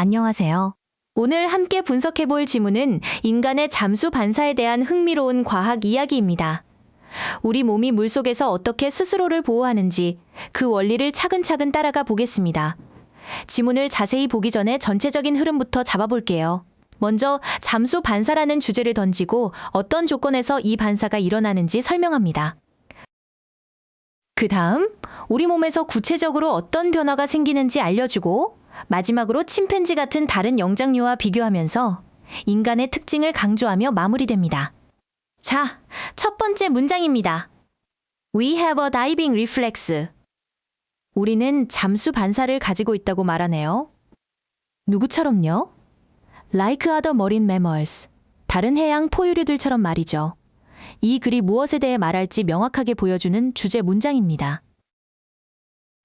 안녕하세요. 오늘 함께 분석해볼 지문은 인간의 잠수 반사에 대한 흥미로운 과학 이야기입니다. 우리 몸이 물속에서 어떻게 스스로를 보호하는지 그 원리를 차근차근 따라가 보겠습니다. 지문을 자세히 보기 전에 전체적인 흐름부터 잡아볼게요. 먼저 잠수 반사라는 주제를 던지고 어떤 조건에서 이 반사가 일어나는지 설명합니다. 그 다음 우리 몸에서 구체적으로 어떤 변화가 생기는지 알려주고 마지막으로 침팬지 같은 다른 영장류와 비교하면서 인간의 특징을 강조하며 마무리됩니다. 자, 첫 번째 문장입니다. We have a diving reflex. 우리는 잠수 반사를 가지고 있다고 말하네요. 누구처럼요? Like other marine mammals. 다른 해양 포유류들처럼 말이죠. 이 글이 무엇에 대해 말할지 명확하게 보여주는 주제 문장입니다.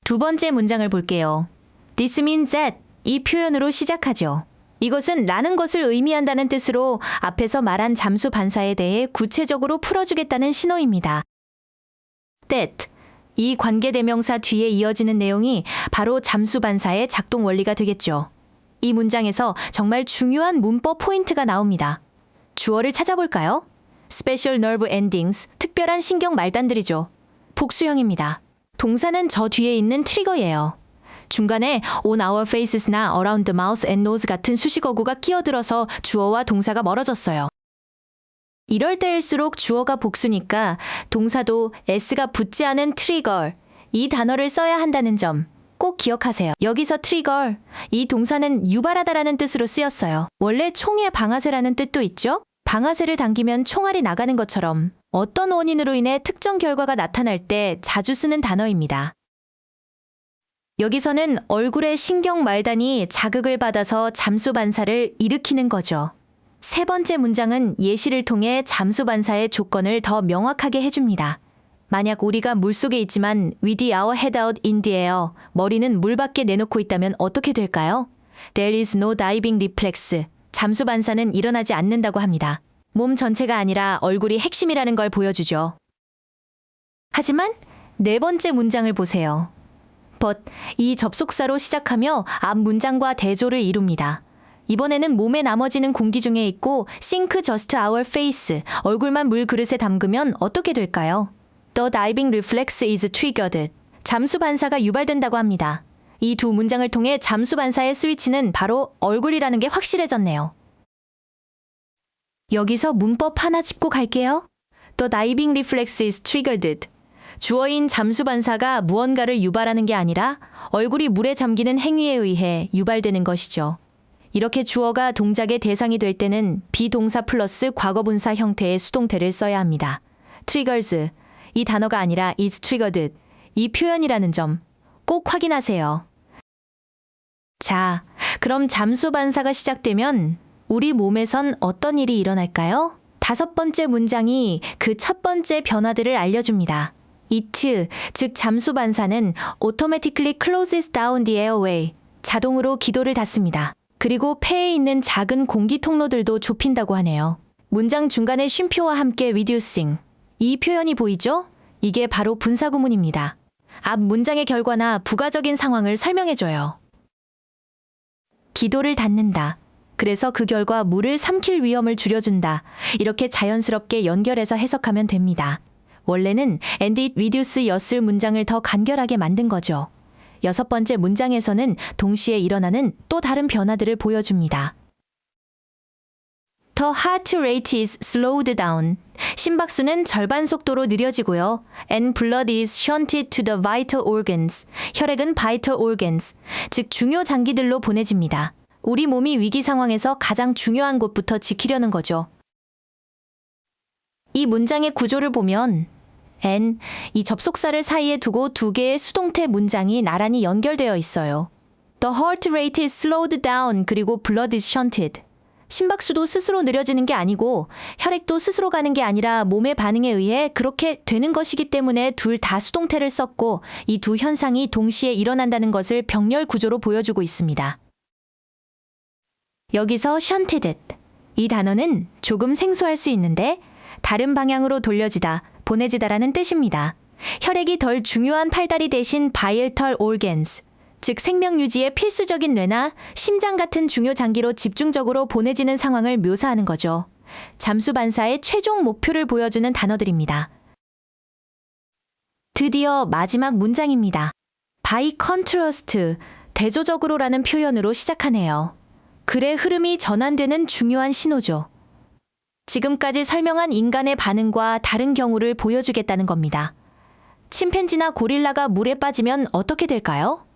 두 번째 문장을 볼게요. This means that 이 표현으로 시작하죠. 이것은 라는 것을 의미한다는 뜻으로 앞에서 말한 잠수 반사에 대해 구체적으로 풀어주겠다는 신호입니다. That 이 관계대명사 뒤에 이어지는 내용이 바로 잠수 반사의 작동 원리가 되겠죠. 이 문장에서 정말 중요한 문법 포인트가 나옵니다. 주어를 찾아볼까요? Special nerve endings, 특별한 신경 말단들이죠. 복수형입니다. 동사는 저 뒤에 있는 트리거예요. 중간에 on our faces나 around the mouth and nose 같은 수식어구가 끼어들어서 주어와 동사가 멀어졌어요. 이럴 때일수록 주어가 복수니까 동사도 s가 붙지 않은 트리거, 이 단어를 써야 한다는 점 꼭 기억하세요. 여기서 트리거, 이 동사는 유발하다라는 뜻으로 쓰였어요. 원래 총의 방아쇠라는 뜻도 있죠? 방아쇠를 당기면 총알이 나가는 것처럼 어떤 원인으로 인해 특정 결과가 나타날 때 자주 쓰는 단어입니다. 여기서는 얼굴의 신경 말단이 자극을 받아서 잠수 반사를 일으키는 거죠. 세 번째 문장은 예시를 통해 잠수 반사의 조건을 더 명확하게 해줍니다. 만약 우리가 물속에 있지만 with our head out in the air, 머리는 물 밖에 내놓고 있다면 어떻게 될까요? There is no diving reflex. 잠수 반사는 일어나지 않는다고 합니다. 몸 전체가 아니라 얼굴이 핵심이라는 걸 보여주죠. 하지만 네 번째 문장을 보세요. But 이 접속사로 시작하며 앞 문장과 대조를 이룹니다. 이번에는 몸의 나머지는 공기 중에 있고 sink just our face, 얼굴만 물 그릇에 담그면 어떻게 될까요? The diving reflex is triggered. 잠수 반사가 유발된다고 합니다. 이 두 문장을 통해 잠수 반사의 스위치는 바로 얼굴이라는 게 확실해졌네요. 여기서 문법 하나 짚고 갈게요. The diving reflex is triggered. 주어인 잠수 반사가 무언가를 유발하는 게 아니라 얼굴이 물에 잠기는 행위에 의해 유발되는 것이죠. 이렇게 주어가 동작의 대상이 될 때는 비동사 플러스 과거분사 형태의 수동태를 써야 합니다. triggers, 이 단어가 아니라 is triggered, 이 표현이라는 점 꼭 확인하세요. 자, 그럼 잠수 반사가 시작되면 우리 몸에선 어떤 일이 일어날까요? 다섯 번째 문장이 그 첫 번째 변화들을 알려줍니다. It, 즉 잠수 반사는 automatically closes down the airway, 자동으로 기도를 닫습니다. 그리고 폐에 있는 작은 공기 통로들도 좁힌다고 하네요. 문장 중간에 쉼표와 함께 reducing, 이 표현이 보이죠? 이게 바로 분사구문입니다. 앞 문장의 결과나 부가적인 상황을 설명해줘요. 기도를 닫는다. 그래서 그 결과 물을 삼킬 위험을 줄여준다. 이렇게 자연스럽게 연결해서 해석하면 됩니다. 원래는 and it reduce 였을 문장을 더 간결하게 만든 거죠. 여섯 번째 문장에서는 동시에 일어나는 또 다른 변화들을 보여줍니다. The heart rate is slowed down. 심박수는 절반 속도로 느려지고요. And blood is shunted to the vital organs. 혈액은 vital organs, 즉 중요 장기들로 보내집니다. 우리 몸이 위기 상황에서 가장 중요한 곳부터 지키려는 거죠. 이 문장의 구조를 보면 and, 이 접속사를 사이에 두고 두 개의 수동태 문장이 나란히 연결되어 있어요. The heart rate is slowed down, 그리고 blood is shunted. 심박수도 스스로 느려지는 게 아니고 혈액도 스스로 가는 게 아니라 몸의 반응에 의해 그렇게 되는 것이기 때문에 둘 다 수동태를 썼고 이 두 현상이 동시에 일어난다는 것을 병렬 구조로 보여주고 있습니다. 여기서 shunted, 이 단어는 조금 생소할 수 있는데 다른 방향으로 돌려지다, 보내지다라는 뜻입니다. 혈액이 덜 중요한 팔다리 대신 vital organs, 즉 생명 유지에 필수적인 뇌나 심장 같은 중요 장기로 집중적으로 보내지는 상황을 묘사하는 거죠. 잠수 반사의 최종 목표를 보여주는 단어들입니다. 드디어 마지막 문장입니다. by contrast, 대조적으로라는 표현으로 시작하네요. 글의 흐름이 전환되는 중요한 신호죠. 지금까지 설명한 인간의 반응과 다른 경우를 보여주겠다는 겁니다. 침팬지나 고릴라가 물에 빠지면 어떻게 될까요?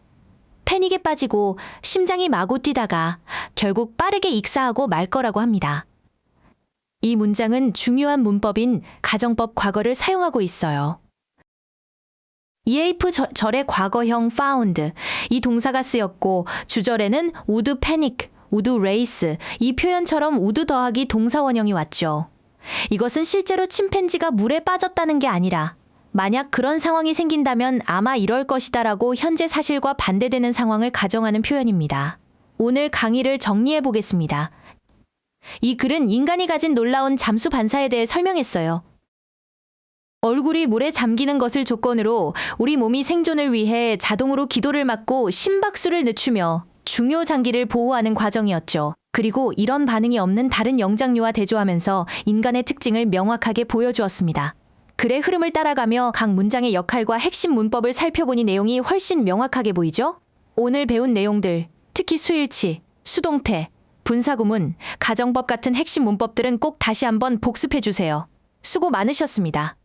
패닉에 빠지고 심장이 마구 뛰다가 결국 빠르게 익사하고 말 거라고 합니다. 이 문장은 중요한 문법인 가정법 과거를 사용하고 있어요. EF 절의 과거형 found, 이 동사가 쓰였고 주절에는 would panic, would race, 이 표현처럼 would 더하기 동사 원형이 왔죠. 이것은 실제로 침팬지가 물에 빠졌다는 게 아니라 만약 그런 상황이 생긴다면 아마 이럴 것이다 라고 현재 사실과 반대되는 상황을 가정하는 표현입니다. 오늘 강의를 정리해 보겠습니다. 이 글은 인간이 가진 놀라운 잠수 반사에 대해 설명했어요. 얼굴이 물에 잠기는 것을 조건으로 우리 몸이 생존을 위해 자동으로 기도를 막고 심박수를 늦추며 중요 장기를 보호하는 과정이었죠. 그리고 이런 반응이 없는 다른 영장류와 대조하면서 인간의 특징을 명확하게 보여주었습니다. 글의 흐름을 따라가며 각 문장의 역할과 핵심 문법을 살펴보니 내용이 훨씬 명확하게 보이죠? 오늘 배운 내용들, 특히 수일치, 수동태, 분사구문, 가정법 같은 핵심 문법들은 꼭 다시 한번 복습해 주세요. 수고 많으셨습니다.